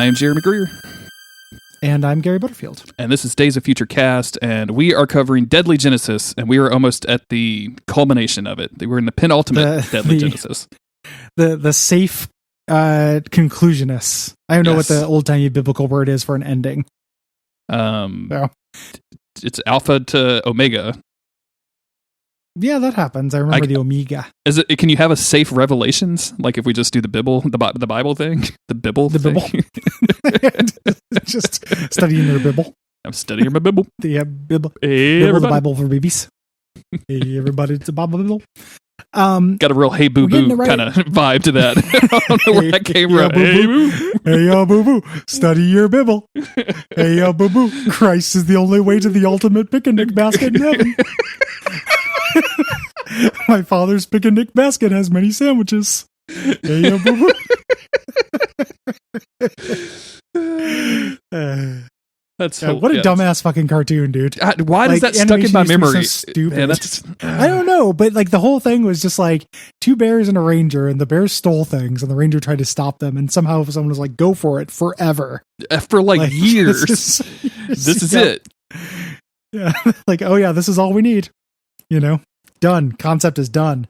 I'm Jeremy Greer. And I'm Gary Butterfield. And this is Days of Future Cast, and we are covering Deadly Genesis, and we are almost at the culmination of it. We're in the penultimate Deadly Genesis. The safe conclusionist. I don't know what the old-timey biblical word is for an ending. It's Alpha to Omega. Yeah, that happens. I remember the Omega. Is it? Can you have a safe revelations? Like if we just do the Bible, the Bible thing, the Bible. Just studying your Bible. I'm studying my Bible. The Bible. Hey, Bible, the Bible for babies. Hey, everybody, it's a Bible. Got a real hey boo boo kind of vibe to that. I don't know where that came from. Hey boo. Hey yo boo boo. Study your Bible. Hey yo boo boo. Christ is the only way to the ultimate picnic basket in heaven. My father's picnic basket has many sandwiches. Hey yo boo boo. That's what a dumbass fucking cartoon, dude. Why does that stuck in my memory? So stupid. I don't know, but like the whole thing was just like two bears and a ranger, and the bears stole things, and the ranger tried to stop them, and somehow someone was like, "Go for it forever." For like years. This is it. Yeah, like oh yeah, this is all we need. You know, done. Concept is done.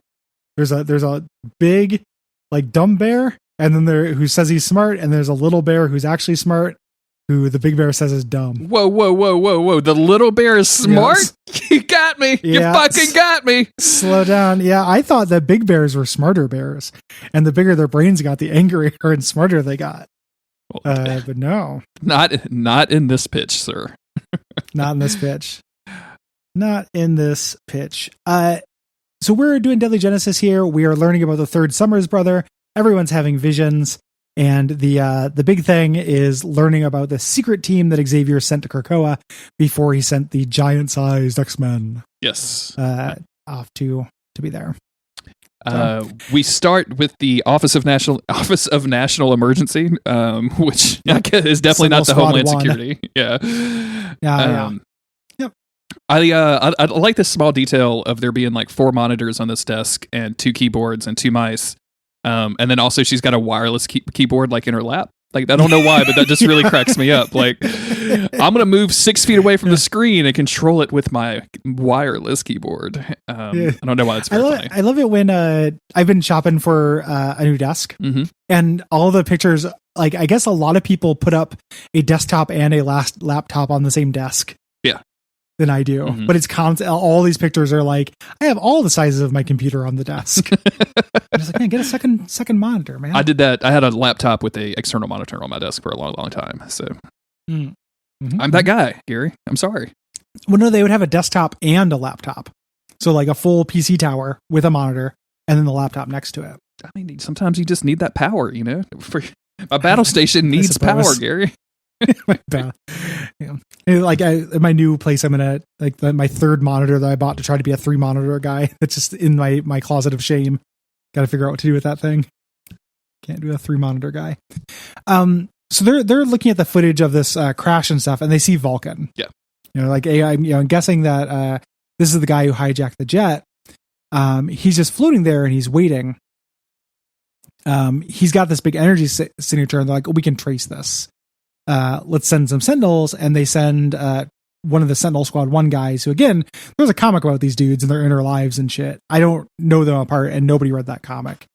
There's a big like dumb bear, and then there who says he's smart, and there's a little bear who's actually smart. Who the big bear says is dumb. Whoa. The little bear is smart? Yes. You got me. You fucking got me. Slow down. Yeah, I thought that big bears were smarter bears. And the bigger their brains got, the angrier and smarter they got. But no. Not in this pitch, sir. Not in this pitch. Not in this pitch. So we're doing Deadly Genesis here. We are learning about the third Summers brother. Everyone's having visions. And the big thing is learning about the secret team that Xavier sent to Krakoa before he sent the giant-sized X-Men. Yes, off to be there. We start with the Office of National Emergency, which is definitely not the Homeland Security. Yeah. Yep. I like this small detail of there being like 4 monitors on this desk and 2 keyboards and 2 mice. And then also she's got a wireless keyboard like in her lap. Like, I don't know why, but that just really cracks me up. Like, I'm going to move 6 feet away from the screen and control it with my wireless keyboard. I don't know why it's very funny. I love it when I've been shopping for a new desk, and all the pictures, like, I guess a lot of people put up a desktop and a laptop on the same desk. Than I do, but it's all these pictures are like, I have all the sizes of my computer on the desk. I'm just like, man, get a second monitor, man. I did that. I had a laptop with a external monitor on my desk for a long time. So I'm that guy, Gary. I'm sorry. Well, no, they would have a desktop and a laptop. So like a full PC tower with a monitor and then the laptop next to it. I mean, sometimes you just need that power, you know, my battle station needs power, Gary. Like at my new place, I'm gonna like my third monitor that I bought to try to be a 3 monitor guy. That's just in my closet of shame. Got to figure out what to do with that thing. Can't do a 3 monitor guy. So they're looking at the footage of this crash and stuff, and they see Vulcan. Yeah, you know, like I'm guessing that this is the guy who hijacked the jet. He's just floating there and he's waiting. He's got this big energy signature, and they're like, oh, we can trace this. Let's send some Sentinels, and they send one of the Sentinel Squad 1 guys who, again, there's a comic about these dudes and their inner lives and shit. I don't know them apart, and nobody read that comic.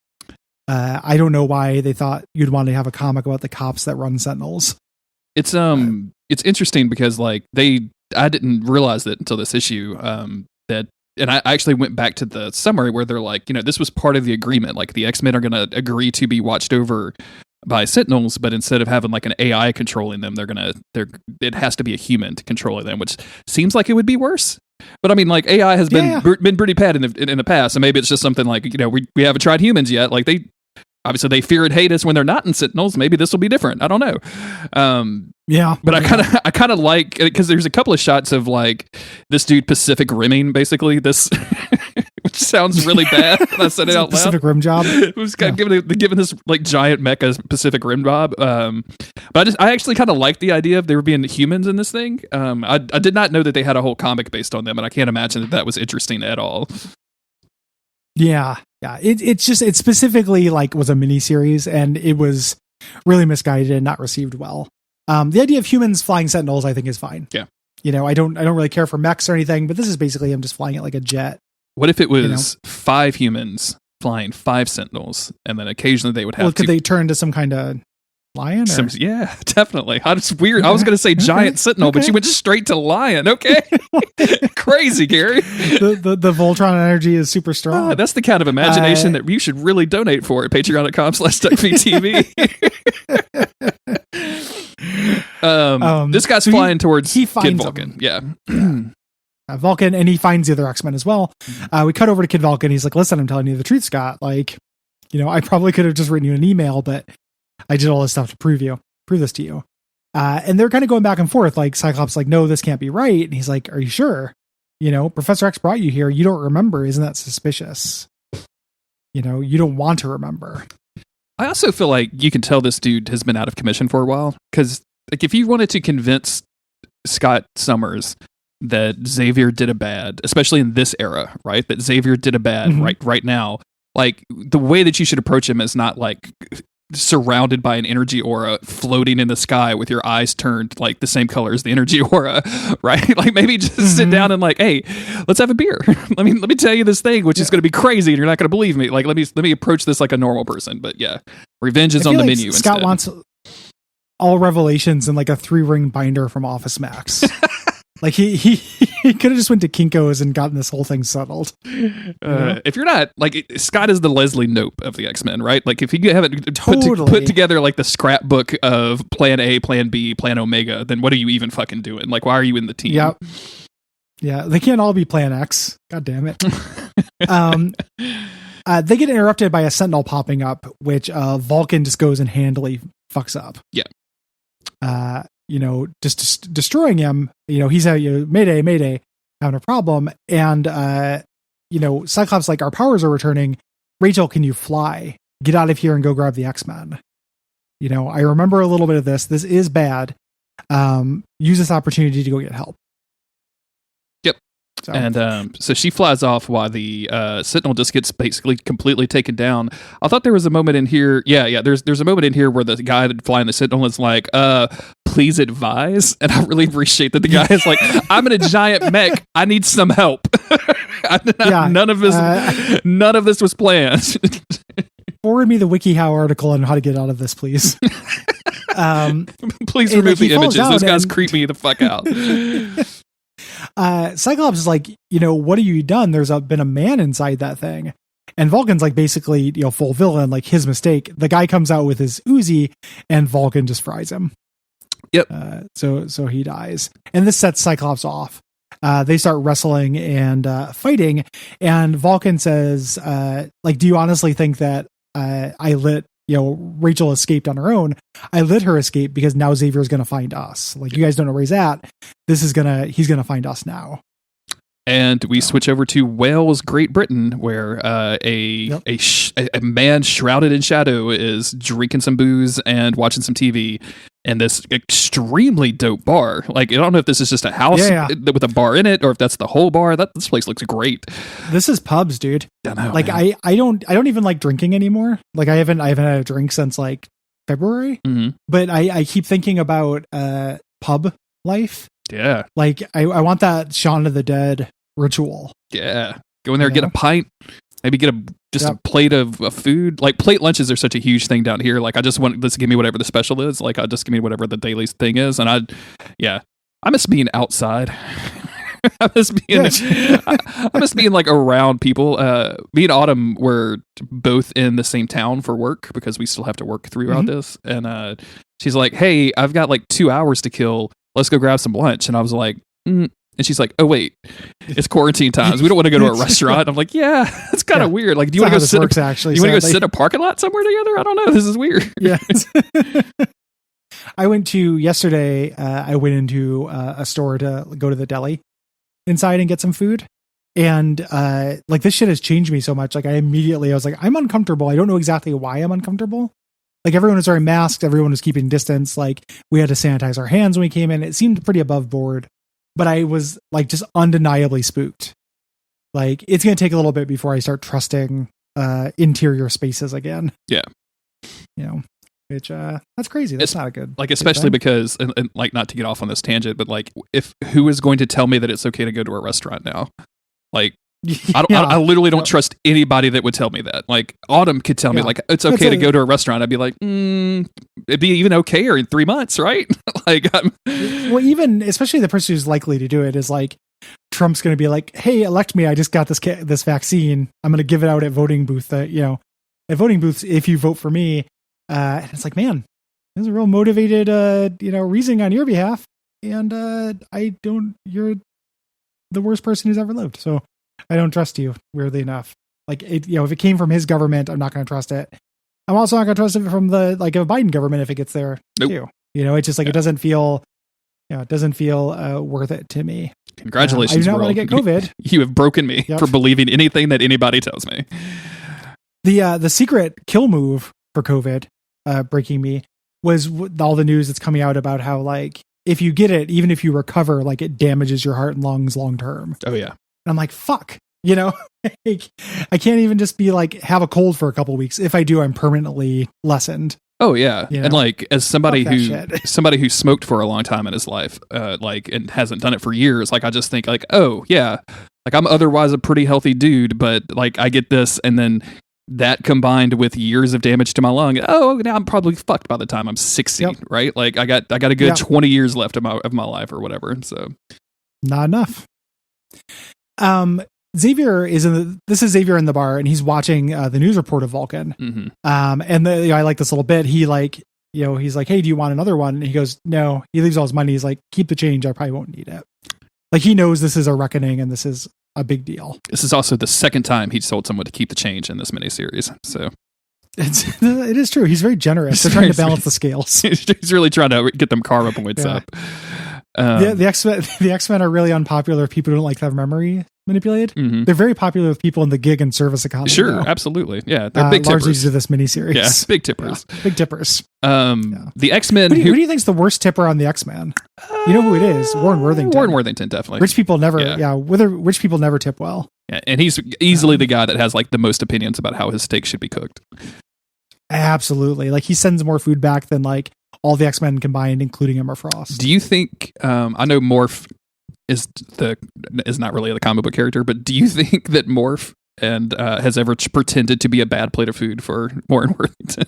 I don't know why they thought you'd want to have a comic about the cops that run Sentinels. It's interesting because like I didn't realize that until this issue that. And I actually went back to the summary where they're like, you know, this was part of the agreement. Like the X-Men are going to agree to be watched over by Sentinels, but instead of having like an AI controlling them, it has to be a human to control them, which seems like it would be worse. But I mean, like AI has been pretty bad in the past, and maybe it's just something like, you know, we haven't tried humans yet. Like obviously they fear and hate us when they're not in Sentinels. Maybe this will be different. I don't know. But I kind of like, because there's a couple of shots of like this dude Pacific Rimming, basically this, which sounds really bad. When I said it out loud. Pacific Rim job. It was kind of giving this like giant mecha Pacific Rim job. But I actually kind of like the idea of there being humans in this thing. I did not know that they had a whole comic based on them, and I can't imagine that was interesting at all. Yeah. It specifically like was a miniseries, and it was really misguided and not received well. The idea of humans flying Sentinels, I think, is fine. Yeah. I don't really care for mechs or anything, but this is basically him just flying it like a jet. What if it was 5 humans flying 5 Sentinels, and then occasionally they would have could they turn into some kind of lion? Yeah, definitely. It's weird. I was going to say giant Sentinel, but you went straight to lion. Okay. Crazy, Gary. The Voltron energy is super strong. That's the kind of imagination that you should really donate for at patreon.com/Duckfeed.tv. This guy's flying towards Kid Vulcan. Yeah. Vulcan, and he finds the other X-Men as well. We cut over to Kid Vulcan. He's like, listen, I'm telling you the truth, Scott. Like, I probably could have just written you an email, but I did all this stuff to prove this to you. And they're kind of going back and forth. Like, Cyclops like, no, this can't be right. And he's like, are you sure? Professor X brought you here. You don't remember. Isn't that suspicious? You don't want to remember. I also feel like you can tell this dude has been out of commission for a while. Because like, if you wanted to convince Scott Summers that Xavier did a bad, especially in this era, right? That Xavier did a bad right now. Like, the way that you should approach him is not like surrounded by an energy aura floating in the sky with your eyes turned like the same color as the energy aura, right? Like, maybe just sit down and like, hey, let's have a beer. let me tell you this thing, which is going to be crazy and you're not going to believe me. Like, let me approach this like a normal person. But yeah, revenge is on the menu. Scott wants all Revelations in like a 3-ring binder from Office Max. Like he could have just went to Kinko's and gotten this whole thing settled. If you're not like, Scott is the Leslie Knope of the X-Men, right? Like, if you haven't put together like the scrapbook of Plan A, Plan B, Plan Omega, then what are you even fucking doing? Like, why are you in the team? Yep. Yeah, they can't all be Plan X. God damn it. They get interrupted by a Sentinel popping up, which Vulcan just goes and handily fucks up. Yeah. Just destroying him. He's out, Mayday, having a problem. And, Cyclops like, our powers are returning. Rachel, can you fly? Get out of here and go grab the X-Men. I remember a little bit of this. This is bad. Use this opportunity to go get help. Yep. So. And so she flies off while the Sentinel just gets basically completely taken down. I thought there was a moment in here. Yeah. There's a moment in here where the guy flying the Sentinel is like, please advise. And I really appreciate that the guy is like, I'm in a giant mech. I need some help. None of this was planned. Forward me the WikiHow article on how to get out of this, please. Please remove the images. Those guys creep me the fuck out. Cyclops is like, what have you done? There's been a man inside that thing. And Vulcan's like, basically, full villain, like his mistake. The guy comes out with his Uzi and Vulcan just fries him. Yep. So he dies. And this sets Cyclops off. They start wrestling and fighting. And Vulcan says, do you honestly think that I let Rachel escaped on her own? I let her escape because now Xavier's going to find us. Like, you guys don't know where he's at. He's going to find us now. And we switch over to Wales, Great Britain, where a man shrouded in shadow is drinking some booze and watching some TV in this extremely dope bar. Like, I don't know if this is just a house with a bar in it, or if that's the whole bar. This place looks great. This is pubs, dude. I know, like, man. I don't even like drinking anymore. Like, I haven't had a drink since like February. But I keep thinking about pub life. Yeah. Like, I want that Shaun of the Dead ritual. Yeah. Go in there, get a pint, maybe get a plate of food. Like, plate lunches are such a huge thing down here. Like, I just want, let's give me whatever the special is. Like, just give me whatever the daily thing is. And I miss being outside. I miss being like around people. Me and Autumn were both in the same town for work because we still have to work throughout this. And she's like, hey, I've got like 2 hours to kill. Let's go grab some lunch. And I was like, And she's like, oh, wait, it's quarantine times. We don't want to go to a restaurant. I'm like, yeah, it's kind of weird. Like, do you want to go sit? You want to go sit in a parking lot somewhere together? I don't know. This is weird. Yeah. I went into a store to go to the deli inside and get some food. And like, this shit has changed me so much. Like, I was like, I'm uncomfortable. I don't know exactly why I'm uncomfortable. Like, everyone was wearing masks. Everyone was keeping distance. Like, we had to sanitize our hands when we came in. It seemed pretty above board. But I was like, just undeniably spooked. Like, it's going to take a little bit before I start trusting interior spaces again. Yeah. Which that's crazy. That's not a good. Like, especially because, and like, not to get off on this tangent, but like, who is going to tell me that it's okay to go to a restaurant now? Like, I literally don't trust anybody that would tell me that. Like, Autumn could tell me like it's okay to go to a restaurant. I'd be like, it'd be even okayer in 3 months, right? Like, well, even especially the person who's likely to do it is like Trump's going to be like, hey, elect me. I just got this vaccine. I'm going to give it out at voting booth. At voting booths if you vote for me. And it's like, man, there's a real motivated, reasoning on your behalf. And you're the worst person who's ever lived. So I don't trust you, weirdly enough. Like, if it came from his government, I'm not going to trust it. I'm also not going to trust it from a Biden government if it gets there too. It's just like, it doesn't feel worth it to me. Congratulations, I do not want to get COVID. You have broken me for believing anything that anybody tells me. The secret kill move for COVID, breaking me, was all the news that's coming out about how, like, if you get it, even if you recover, like, it damages your heart and lungs long term. Oh yeah. And I'm like, fuck, I can't even just be like, have a cold for a couple of weeks. If I do, I'm permanently lessened. Oh yeah. And like, as somebody who smoked for a long time in his life, and hasn't done it for years, like, I just think like, oh yeah, like, I'm otherwise a pretty healthy dude, but like, I get this, and then that combined with years of damage to my lung, now I'm probably fucked by the time I'm 60, right? Like, I got a good 20 years left of my life or whatever. So not enough. Xavier this is Xavier in the bar, and he's watching the news report of Vulcan. Mm-hmm. And I like this little bit. He he's like, hey, do you want another one? And he goes, no. He leaves all his money. He's like, keep the change. I probably won't need it. Like, he knows this is a reckoning and this is a big deal. This is also the second time he's told someone to keep the change in this miniseries. So it is true. He's very generous. They're trying to balance the scales. He's really trying to get them car points up. The X-Men are really unpopular with people who don't like to have memory manipulated. Mm-hmm. They're very popular with people in the gig and service economy. Sure, though. Absolutely. Yeah, they're big tippers. Largely due to this miniseries. Yeah, big tippers. Yeah, big tippers. The X-Men... Who do you think's the worst tipper on the X-Men? You know who it is? Warren Worthington. Warren Worthington, definitely. Rich people never... rich people never tip well. Yeah, and he's easily the guy that has like the most opinions about how his steak should be cooked. Absolutely. Like, he sends more food back than like all the X-Men combined, including Emma Frost. Do you think... I know Morph is not really the comic book character, but do you think that Morph has ever pretended to be a bad plate of food for Warren Worthington?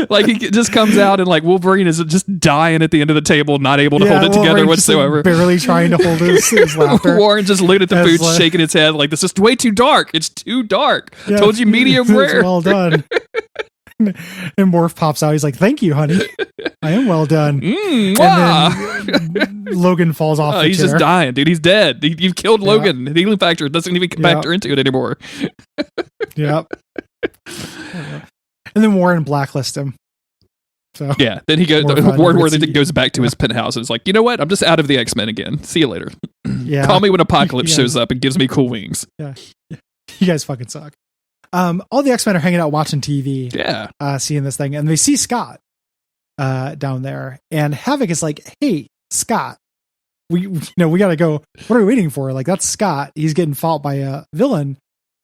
Like, he just comes out and like Wolverine is just dying at the end of the table, not able to hold it together whatsoever. Barely trying to hold his laughter. Warren just looked at the food, shaking his head like, this is way too dark. It's too dark. Yeah, told you medium rare. Well done. And Morph pops out. He's like, thank you, honey. I am well done. And then Logan falls off the he's chair. Just dying, dude. He's dead. You've killed Logan. The healing factor doesn't even factor into it anymore. Yep. And then Warren blacklists him. So yeah, then he goes. Warren Worthington goes back to his penthouse and is like, you know what? I'm just out of the X-Men again. See you later. Yeah. Call me when Apocalypse shows up and gives me cool wings. Yeah. You guys fucking suck. All the X-Men are hanging out watching TV. Yeah. Seeing this thing, and they see Scott down there, and Havoc is like, hey, Scott, we gotta go. What are we waiting for? Like, that's Scott. He's getting fought by a villain.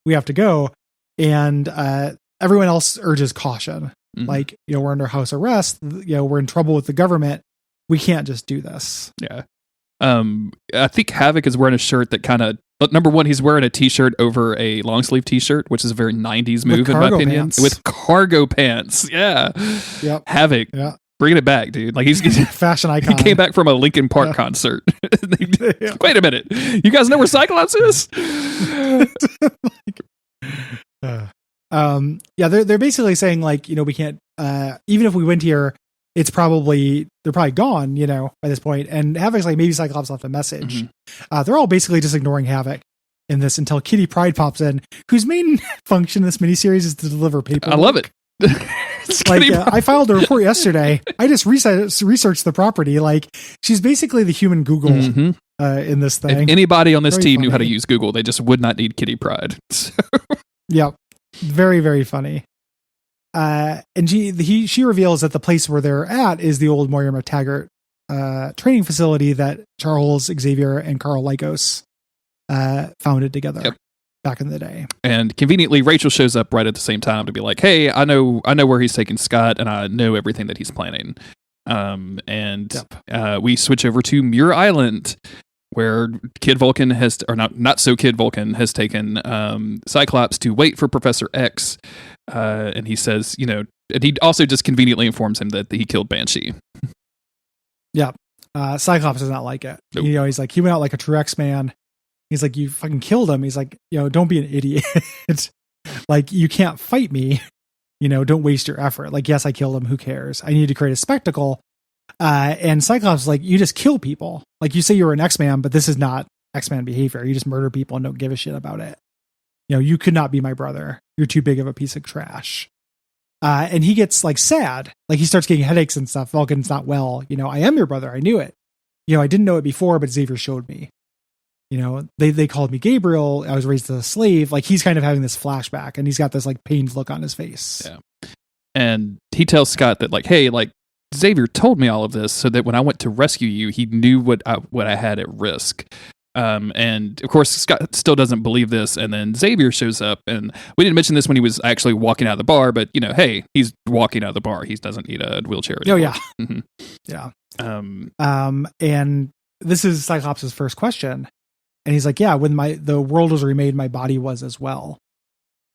We have to go. And everyone else urges caution. Mm-hmm. Like, we're under house arrest. We're in trouble with the government. We can't just do this. Yeah. I think Havoc is wearing a shirt that kind of, number one, he's wearing a t-shirt over a long sleeve t-shirt, which is a very 90s move in my opinion. Pants. With cargo pants. Yeah. Yep. Havoc. Yeah. Bringing it back, dude. Like, he's fashion icon. He came back from a Linkin Park concert. Wait a minute. You guys know where Cyclops is? They're basically saying, like, we can't, even if we went here, they're probably gone, by this point. And Havoc's like, maybe Cyclops left a message. Mm-hmm. They're all basically just ignoring Havoc in this until Kitty Pryde pops in, whose main function in this miniseries is to deliver paperwork. I love it. I filed a report yesterday. I just researched the property. Like, she's basically the human Google in this thing. If anybody on this team knew how to use Google, they just would not need Kitty Pryde. So. Yep. Very, very funny. And she reveals that the place where they're at is the old Moira McTaggart training facility that Charles Xavier and Carl Lykos founded together. Yep. back in the day. And conveniently, Rachel shows up right at the same time to be like, "Hey, I know where he's taking Scott, and I know everything that he's planning." We switch over to Muir Island, where Kid Vulcan not so Kid Vulcan has taken Cyclops to wait for Professor X, and he says, and he also just conveniently informs him that he killed Banshee. Yeah, Cyclops does not like it. Nope. He's like, he went out like a true X-Man. He's like, you fucking killed him. He's like, don't be an idiot. Like, you can't fight me. Don't waste your effort. Like, yes, I killed him. Who cares? I need to create a spectacle. And Cyclops is like, you just kill people. Like, you say you're an X-Man, but this is not X-Man behavior. You just murder people and don't give a shit about it. You could not be my brother. You're too big of a piece of trash. And he gets like sad. Like, he starts getting headaches and stuff. Vulcan's not well. I am your brother. I knew it. I didn't know it before, but Xavier showed me. They called me Gabriel. I was raised as a slave. Like, he's kind of having this flashback, and he's got this like pained look on his face. Yeah. And he tells Scott that like, hey, like, Xavier told me all of this so that when I went to rescue you, he knew what I had at risk. And of course, Scott still doesn't believe this. And then Xavier shows up, and we didn't mention this when he was actually walking out of the bar, but hey, he's walking out of the bar. He doesn't need a wheelchair anymore. Oh yeah. Mm-hmm. Yeah. And this is Cyclops' first question. And he's like, yeah, when the world was remade, my body was as well,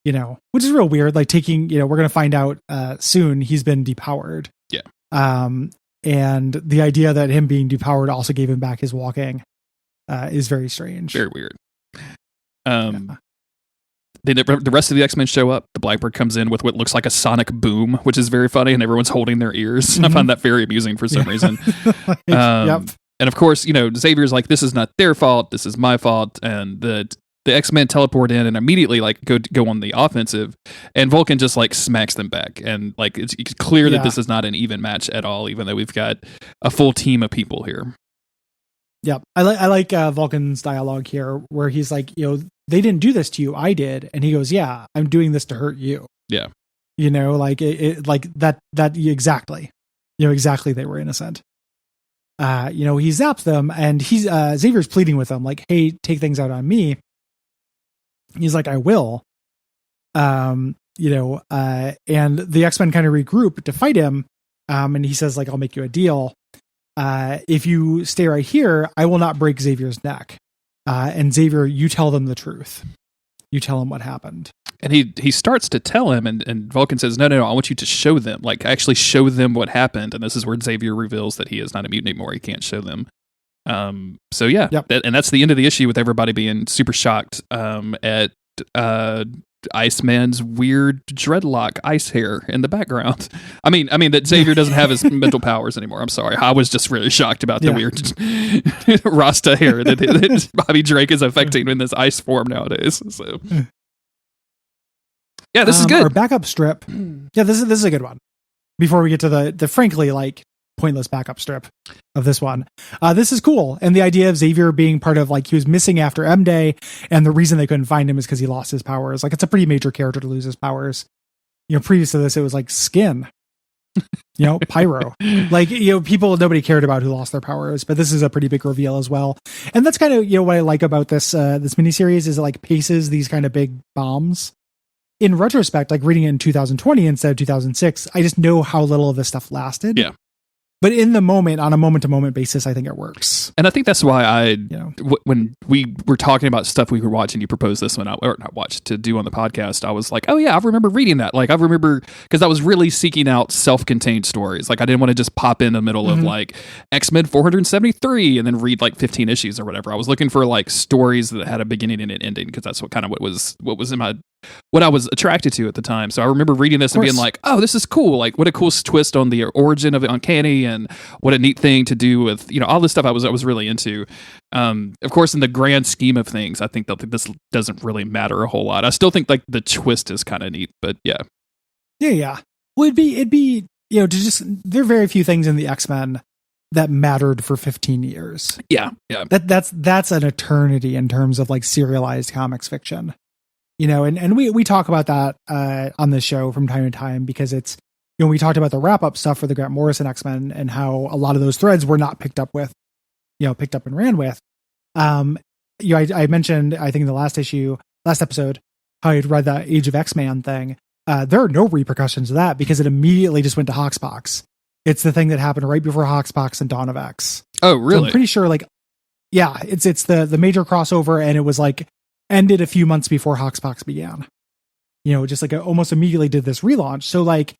which is real weird. Like, taking, we're going to find out soon he's been depowered. Yeah. And the idea that him being depowered also gave him back his walking is very strange. Very weird. The rest of the X-Men show up. The Blackbird comes in with what looks like a sonic boom, which is very funny, and everyone's holding their ears. Mm-hmm. I find that very amusing for some reason. Yep. And of course, Xavier's like, this is not their fault. This is my fault. And the X-Men teleport in and immediately like go on the offensive, and Vulcan just like smacks them back. And like, it's clear that this is not an even match at all, even though we've got a full team of people here. Yep. I like Vulcan's dialogue here where he's like, they didn't do this to you. I did. And he goes, yeah, I'm doing this to hurt you. Yeah. Like it like that exactly, exactly. They were innocent. He zaps them, and Xavier's pleading with them like, hey, take things out on me. He's like, I will. And the X-Men kind of regroup to fight him. And he says like, I'll make you a deal. If you stay right here, I will not break Xavier's neck. And Xavier, you tell them the truth. You tell him what happened. And he starts to tell him, and Vulcan says, no, I want you to show them, like actually show them what happened. And this is where Xavier reveals that he is not a mutant anymore. He can't show them. So yeah, yep. And that's the end of the issue, with everybody being super shocked at Iceman's weird dreadlock ice hair in the background. I mean that Xavier doesn't have his mental powers anymore. I'm sorry. I was just really shocked about the weird Rasta hair that Bobby Drake is affecting in this ice form nowadays. So yeah, this is good. Our backup strip. Yeah, this is a good one. Before we get to the frankly like pointless backup strip of this one, this is cool. And the idea of Xavier being part of, like, he was missing after M Day, and the reason they couldn't find him is because he lost his powers. Like, it's a pretty major character to lose his powers. Previous to this, it was like Skin, Pyro. Like, nobody cared about who lost their powers, but this is a pretty big reveal as well. And that's kind of, what I like about this miniseries is it like paces these kind of big bombs. In retrospect, like reading it in 2020 instead of 2006, I just know how little of this stuff lasted. Yeah. But in the moment, on a moment-to-moment basis, I think it works. And I think that's why when we were talking about stuff we were watching, you proposed this one, or not watch, to do on the podcast, I was like, oh yeah, I remember reading that. Like, I remember, because I was really seeking out self-contained stories. Like, I didn't want to just pop in the middle of like X-Men 473 and then read like 15 issues or whatever. I was looking for like stories that had a beginning and an ending, because that's what was in my, what I was attracted to at the time. So I remember reading this and being like, oh, this is cool. Like, what a cool twist on the origin of Uncanny, and what a neat thing to do with, all this stuff I was really into. Of course, in the grand scheme of things, I think that this doesn't really matter a whole lot. I still think like the twist is kind of neat, but yeah. Yeah. Well, it'd be, there are very few things in the X-Men that mattered for 15 years. Yeah. That's an eternity in terms of like serialized comics fiction. And we talk about that on this show from time to time, because it's, we talked about the wrap up stuff for the Grant Morrison X-Men and how a lot of those threads were not picked up and ran with. I mentioned, I think in the last issue, last episode, how I'd read the Age of X-Man thing. There are no repercussions to that because it immediately just went to Hoxpox. It's the thing that happened right before Hoxpox and Dawn of X. Oh, really? So I'm pretty sure, like, yeah, it's the major crossover, and it was like ended a few months before Hoxpox began. Just like almost immediately did this relaunch. So like,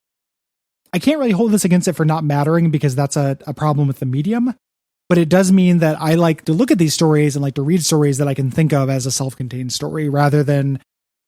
I can't really hold this against it for not mattering because that's a problem with the medium. But it does mean that I like to look at these stories and like to read stories that I can think of as a self-contained story rather than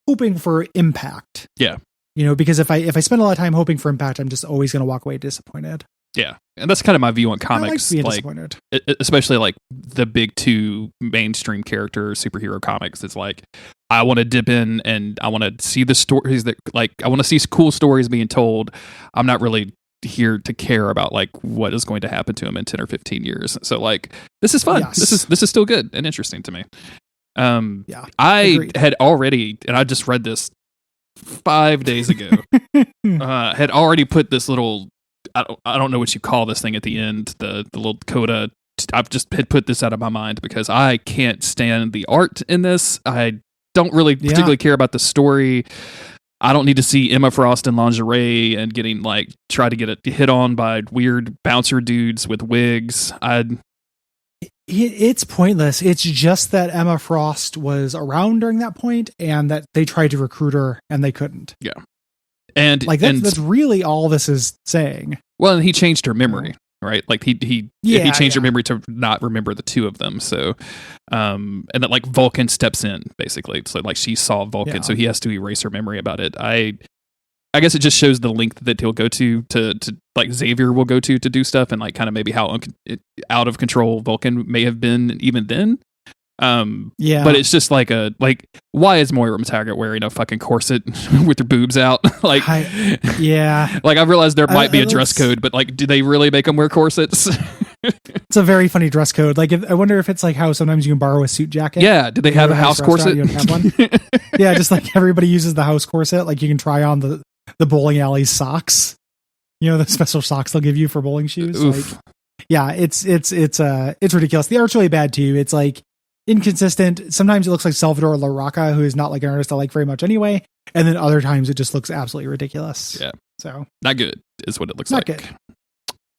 hoping for impact. Yeah. Because if I spend a lot of time hoping for impact, I'm just always going to walk away disappointed. Yeah. And that's kind of my view on comics. I like being disappointed. Especially like the big two mainstream character superhero comics. It's like, I want to dip in and I want to see the stories that, like, I want to see cool stories being told. I'm not really here to care about like what is going to happen to him in 10 or 15 years. So like, this is fun. Yes. This is still good and interesting to me. I had already, and I just read this 5 days ago, had already put this little, I don't know what you call this thing at the end, the little coda. I've just had put this out of my mind because I can't stand the art in this. I don't really particularly care about the story. I don't need to see Emma Frost in lingerie and getting like try to get hit on by weird bouncer dudes with wigs. It's pointless. It's just that Emma Frost was around during that point and that they tried to recruit her and they couldn't. Yeah. And like that's really all this is saying. Well, and he changed her memory, right? Like he changed her memory to not remember the two of them. So, and that like Vulcan steps in basically. So like she saw Vulcan, so he has to erase her memory about it. I guess it just shows the length that he'll go to like Xavier will go to do stuff, and like kind of maybe how out of control Vulcan may have been even then. But it's just like why is Moira McTaggart wearing a fucking corset with her boobs out? Like I realized there might be a dress code, but like, do they really make them wear corsets? It's a very funny dress code. Like, I wonder if it's like how sometimes you can borrow a suit jacket. Yeah. Do they have a house corset? You don't have one. Yeah. Just like everybody uses the house corset. Like you can try on the bowling alley socks, the special socks they'll give you for bowling shoes. Oof. Like, yeah, it's ridiculous. The art's really bad too. It's like inconsistent. Sometimes it looks like Salvador LaRocca, who is not like an artist I like very much anyway. And then other times it just looks absolutely ridiculous. Yeah. So not good is what it looks not like.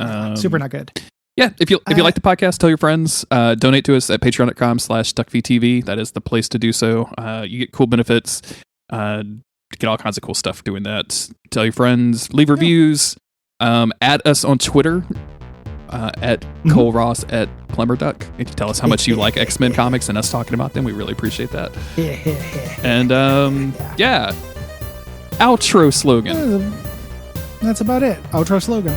Good. Super not good. Yeah. If you like the podcast, tell your friends, donate to us at patreon.com/Duckfeed.tv. That is the place to do so. You get cool benefits, get all kinds of cool stuff doing that. Tell your friends, leave reviews, add us on Twitter, at Cole Ross at Plumberduck. If you tell us how much you like X-Men comics and us talking about them, we really appreciate that. And outro slogan. That's about it. Outro slogan.